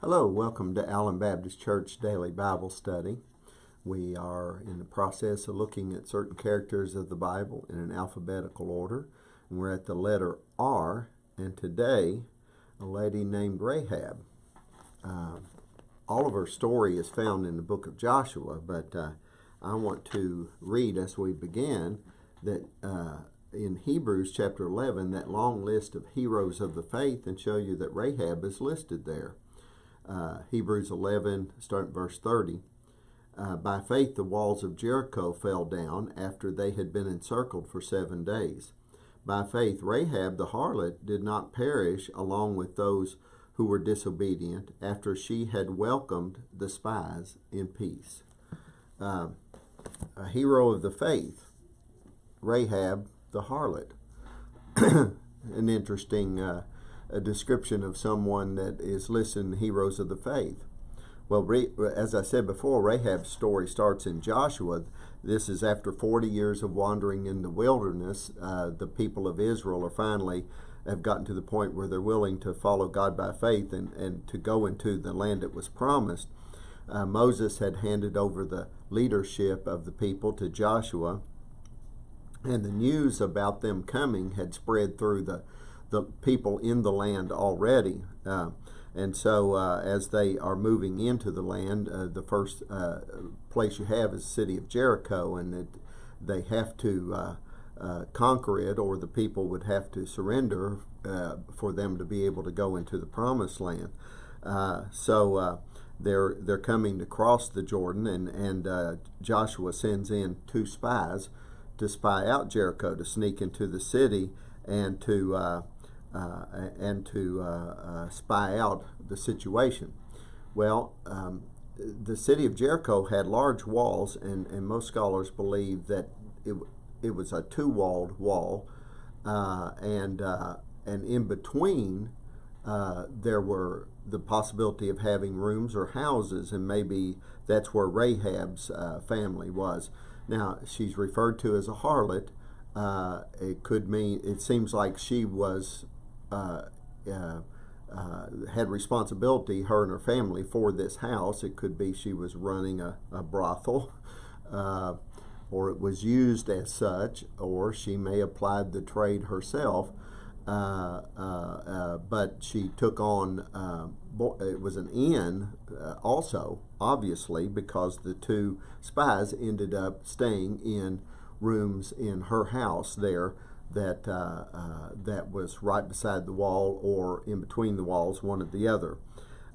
Hello, welcome to Allen Baptist Church Daily Bible Study. We are in the process of looking at certain characters of the Bible in an alphabetical order. And we're at the letter R, and today a lady named Rahab. All of her story is found in the book of Joshua, but I want to read as we begin that in Hebrews chapter 11, that long list of heroes of the faith, and show you that Rahab is listed there. Hebrews 11, starting verse 30. By faith the walls of Jericho fell down after they had been encircled for 7 days. By faith Rahab the harlot did not perish along with those who were disobedient after she had welcomed the spies in peace. A hero of the faith, Rahab the harlot. An interesting a description of someone that is listed in Heroes of the Faith. Well, as I said before, Rahab's story starts in Joshua. This is after 40 years of wandering in the wilderness. The people of Israel have gotten to the point where they're willing to follow God by faith and to go into the land that was promised. Moses had handed over the leadership of the people to Joshua, and the news about them coming had spread through the people in the land already. And so as they are moving into the land, the first place you have is the city of Jericho, and they have to conquer it, or the people would have to surrender for them to be able to go into the promised land. So they're coming to cross the Jordan, and Joshua sends in 2 spies to spy out Jericho, to sneak into the city and to spy out the situation. Well, the city of Jericho had large walls, and most scholars believe that it was a 2-walled wall, and in between there were the possibility of having rooms or houses, and maybe that's where Rahab's family was. Now, she's referred to as a harlot. It could mean, it seems like she was had responsibility, her and her family, for this house. It could be she was running a brothel, or it was used as such, or she may have applied the trade herself, but she took on, it was an inn also, obviously, because the 2 spies ended up staying in rooms in her house there, that was right beside the wall or in between the walls, one or the other.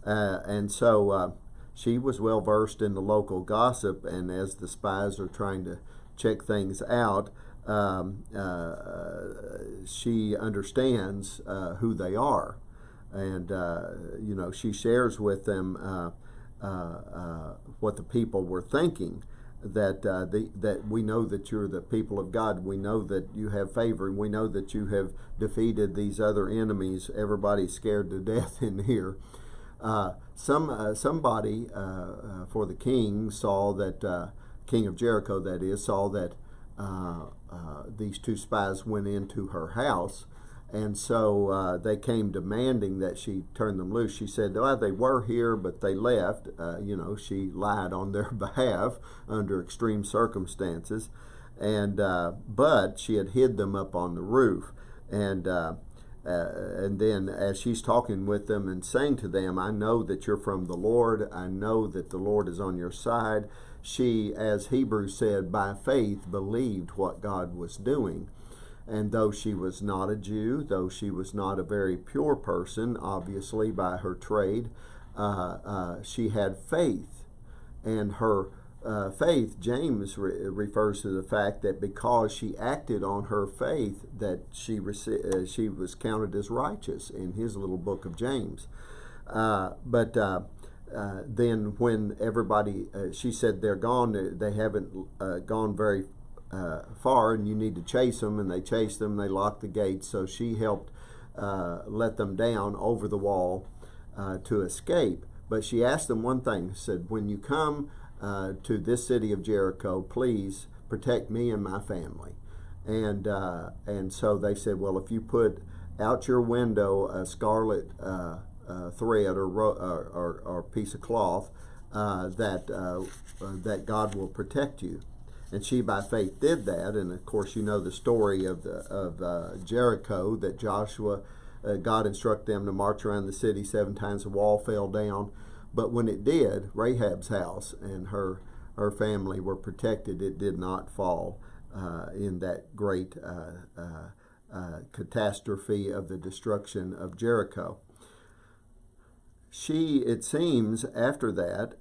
And so she was well versed in the local gossip, and as the spies are trying to check things out, she understands who they are, and she shares with them what the people were thinking. That we know that you're the people of God. We know that you have favor. We know that you have defeated these other enemies. Everybody's scared to death in here. Somebody for the king saw that, king of Jericho that is, saw that these 2 spies went into her house, and so they came demanding that she turn them loose. She said, well, they were here, but they left. She lied on their behalf under extreme circumstances, and but she had hid them up on the roof. And then as she's talking with them and saying to them, I know that you're from the Lord. I know that the Lord is on your side. She, as Hebrews said, by faith believed what God was doing. And though she was not a Jew, though she was not a very pure person, obviously, by her trade, she had faith. And her faith, James refers to the fact that because she acted on her faith, that she was counted as righteous in his little book of James. But then when everybody, she said they're gone, they haven't gone very far, and you need to chase them, and they chased them, they locked the gates, so she helped let them down over the wall to escape. But she asked them one thing, said, when you come to this city of Jericho, please protect me and my family. And so they said, well, if you put out your window a scarlet thread or piece of cloth that God will protect you. And she by faith did that. And of course, you know the story of Jericho, that Joshua, God instructed them to march around the city 7 times. The wall fell down, but when it did, Rahab's house and her family were protected. It did not fall in that great catastrophe of the destruction of Jericho. She, it seems, after that,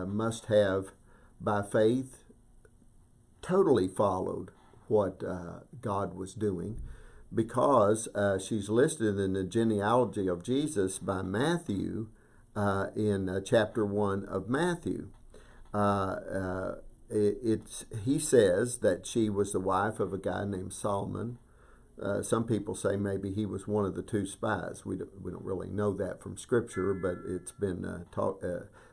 must have, by faith, totally followed what God was doing, because she's listed in the genealogy of Jesus by Matthew in chapter 1 of Matthew. He says that she was the wife of a guy named Solomon. Some people say maybe he was one of the 2 spies. We don't really know that from Scripture, but it's been taught.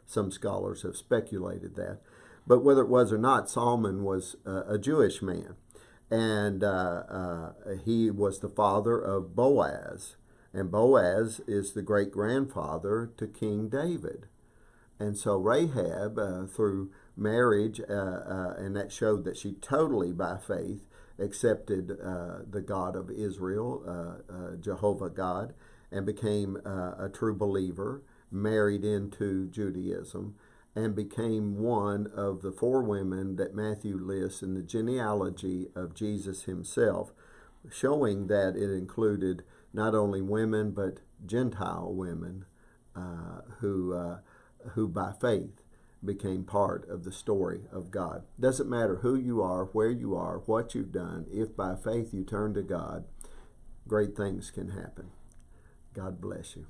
Some scholars have speculated that. But whether it was or not, Solomon was a Jewish man, and he was the father of Boaz, and Boaz is the great-grandfather to King David. And so Rahab, through marriage, and that showed that she totally by faith accepted the God of Israel, Jehovah God, and became a true believer, married into Judaism, and became one of the 4 women that Matthew lists in the genealogy of Jesus himself, showing that it included not only women but Gentile women who by faith became part of the story of God. Doesn't matter who you are, where you are, what you've done, if by faith you turn to God, great things can happen. God bless you.